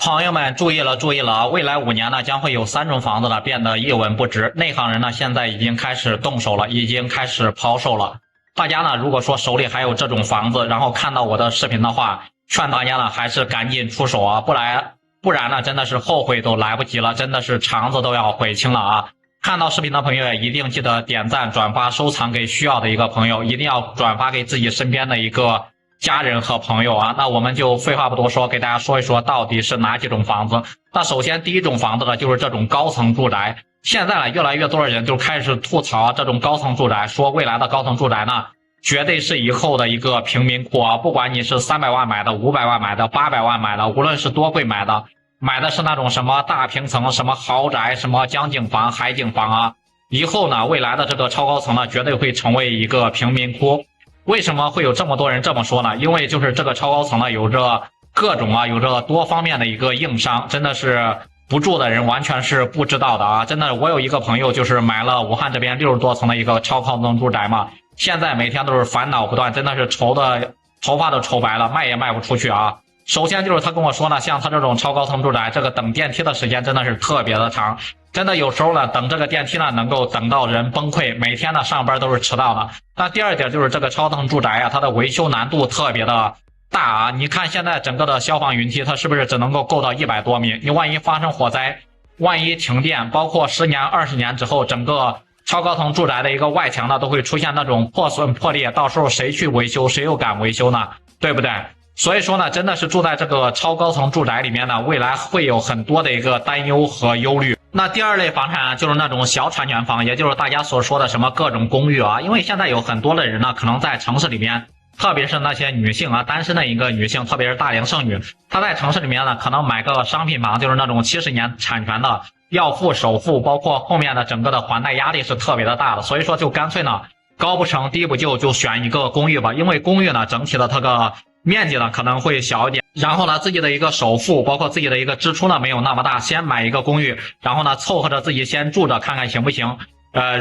朋友们注意了，注意了啊！未来5年呢，将会有3种房子呢变得一文不值。内行人呢，现在已经开始动手了，已经开始抛售了。大家呢，如果说手里还有这种房子，然后看到我的视频的话，劝大家呢还是赶紧出手啊，不然呢，真的是后悔都来不及了，真的是肠子都要悔青了啊！看到视频的朋友一定记得点赞、转发、收藏给需要的一个朋友，一定要转发给自己身边的一个家人和朋友啊。那我们就废话不多说，给大家说一说到底是哪几种房子。那首先第一种房子呢，就是这种高层住宅。现在呢，越来越多的人就开始吐槽这种高层住宅，说未来的高层住宅呢，绝对是以后的一个贫民窟啊！不管你是300万买的、500万买的、800万买的，无论是多贵买的，买的是那种什么大平层、什么豪宅、什么江景房、海景房啊，以后呢，未来的这个超高层呢，绝对会成为一个贫民窟。为什么会有这么多人这么说呢？因为就是这个超高层呢，有着各种有着多方面的一个硬伤，真的是不住的人完全是不知道的啊！真的，我有一个朋友就是买了武汉这边60多层的一个超高层住宅嘛，现在每天都是烦恼不断，真的是愁的头发都愁白了，卖也卖不出去啊！首先就是他跟我说呢，像他这种超高层住宅，这个等电梯的时间真的是特别的长，真的有时候呢，等这个电梯呢，能够等到人崩溃，每天呢上班都是迟到的。那第二点就是这个超高层住宅啊，它的维修难度特别的大啊！你看现在整个的消防云梯，它是不是只能够够到100多米？你万一发生火灾，万一停电，包括10年、20年之后，整个超高层住宅的一个外墙呢，都会出现那种破损破裂，到时候谁去维修，谁又敢维修呢？对不对？所以说呢，真的是住在这个超高层住宅里面呢，未来会有很多的一个担忧和忧虑。那第二类房产啊，就是那种小产权房，也就是大家所说的什么各种公寓啊。因为现在有很多的人呢，可能在城市里面，特别是那些女性啊，单身的一个女性，特别是大龄剩女，她在城市里面呢，可能买个商品房，就是那种70年产权的，要付首付，包括后面的整个的还贷压力是特别的大的。所以说就干脆呢，高不成低不就，就选一个公寓吧。因为公寓呢，整体的这个面积呢可能会小一点，然后呢自己的一个首付包括自己的一个支出呢没有那么大，先买一个公寓，然后呢凑合着自己先住着看看行不行。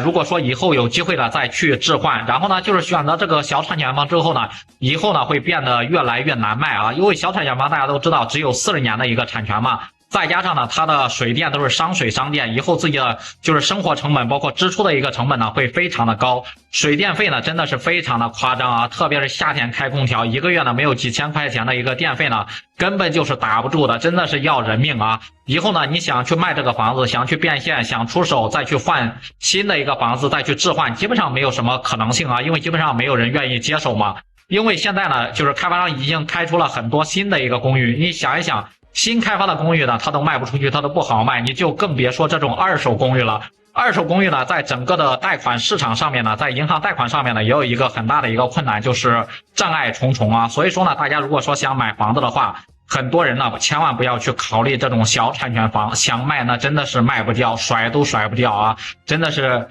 如果说以后有机会了再去置换，然后呢就是选择这个小产权房之后呢，以后呢会变得越来越难卖啊，因为小产权房大家都知道只有40年的一个产权嘛。再加上呢，它的水电都是商水商电，以后自己的就是生活成本，包括支出的一个成本呢，会非常的高。水电费呢，真的是非常的夸张啊！特别是夏天开空调，一个月呢没有几千块钱的一个电费呢，根本就是打不住的，真的是要人命啊！以后呢，你想去卖这个房子，想去变现，想出手再去换新的一个房子，再去置换，基本上没有什么可能性啊，因为基本上没有人愿意接手嘛。因为现在呢，就是开发商已经开出了很多新的一个公寓，你想一想。新开发的公寓呢，它都卖不出去，它都不好卖，你就更别说这种二手公寓了。二手公寓呢，在整个的贷款市场上面呢，在银行贷款上面呢，也有一个很大的一个困难，就是障碍重重啊。所以说呢，大家如果说想买房子的话，很多人呢千万不要去考虑这种小产权房，想卖那真的是卖不掉，甩都甩不掉啊，真的是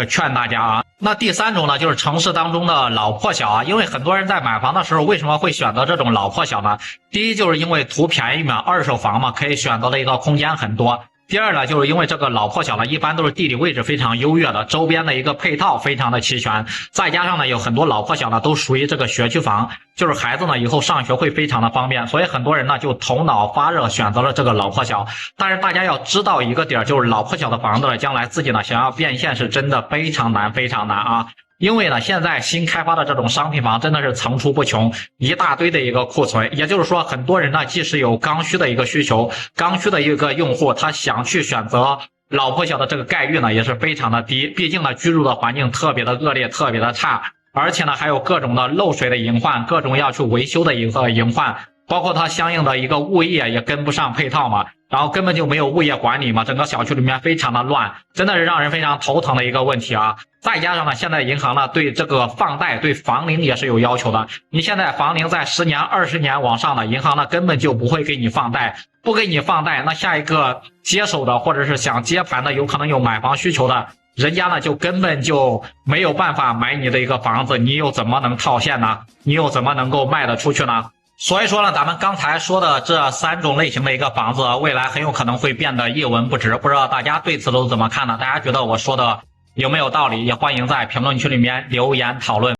劝大家啊。那第三种呢，就是城市当中的老破小啊，因为很多人在买房的时候为什么会选择这种老破小呢？第一就是因为图便宜嘛，二手房嘛，可以选择的一个空间很多。第二呢，就是因为这个老破小呢，一般都是地理位置非常优越的，周边的一个配套非常的齐全，再加上呢，有很多老破小呢都属于这个学区房，就是孩子呢以后上学会非常的方便，所以很多人呢就头脑发热选择了这个老破小。但是大家要知道一个点，就是老破小的房子呢，将来自己呢想要变现是真的非常难非常难啊。因为呢，现在新开发的这种商品房真的是层出不穷，一大堆的一个库存。也就是说，很多人呢，即使有刚需的一个需求，刚需的一个用户，他想去选择老破小的这个概率呢，也是非常的低。毕竟呢，居住的环境特别的恶劣，特别的差，而且呢，还有各种的漏水的隐患，各种要去维修的一个隐患，包括它相应的一个物业也跟不上配套嘛。然后根本就没有物业管理嘛，整个小区里面非常的乱，真的是让人非常头疼的一个问题啊。再加上呢，现在银行呢对这个放贷、对房龄也是有要求的。你现在房龄在10年、20年往上的，银行呢根本就不会给你放贷，不给你放贷，那下一个接手的或者是想接盘的，有可能有买房需求的，人家呢就根本就没有办法买你的一个房子，你又怎么能套现呢？你又怎么能够卖得出去呢？所以说呢，咱们刚才说的这3种类型的一个房子，未来很有可能会变得一文不值。不知道大家对此都怎么看呢？大家觉得我说的有没有道理？也欢迎在评论区里面留言讨论。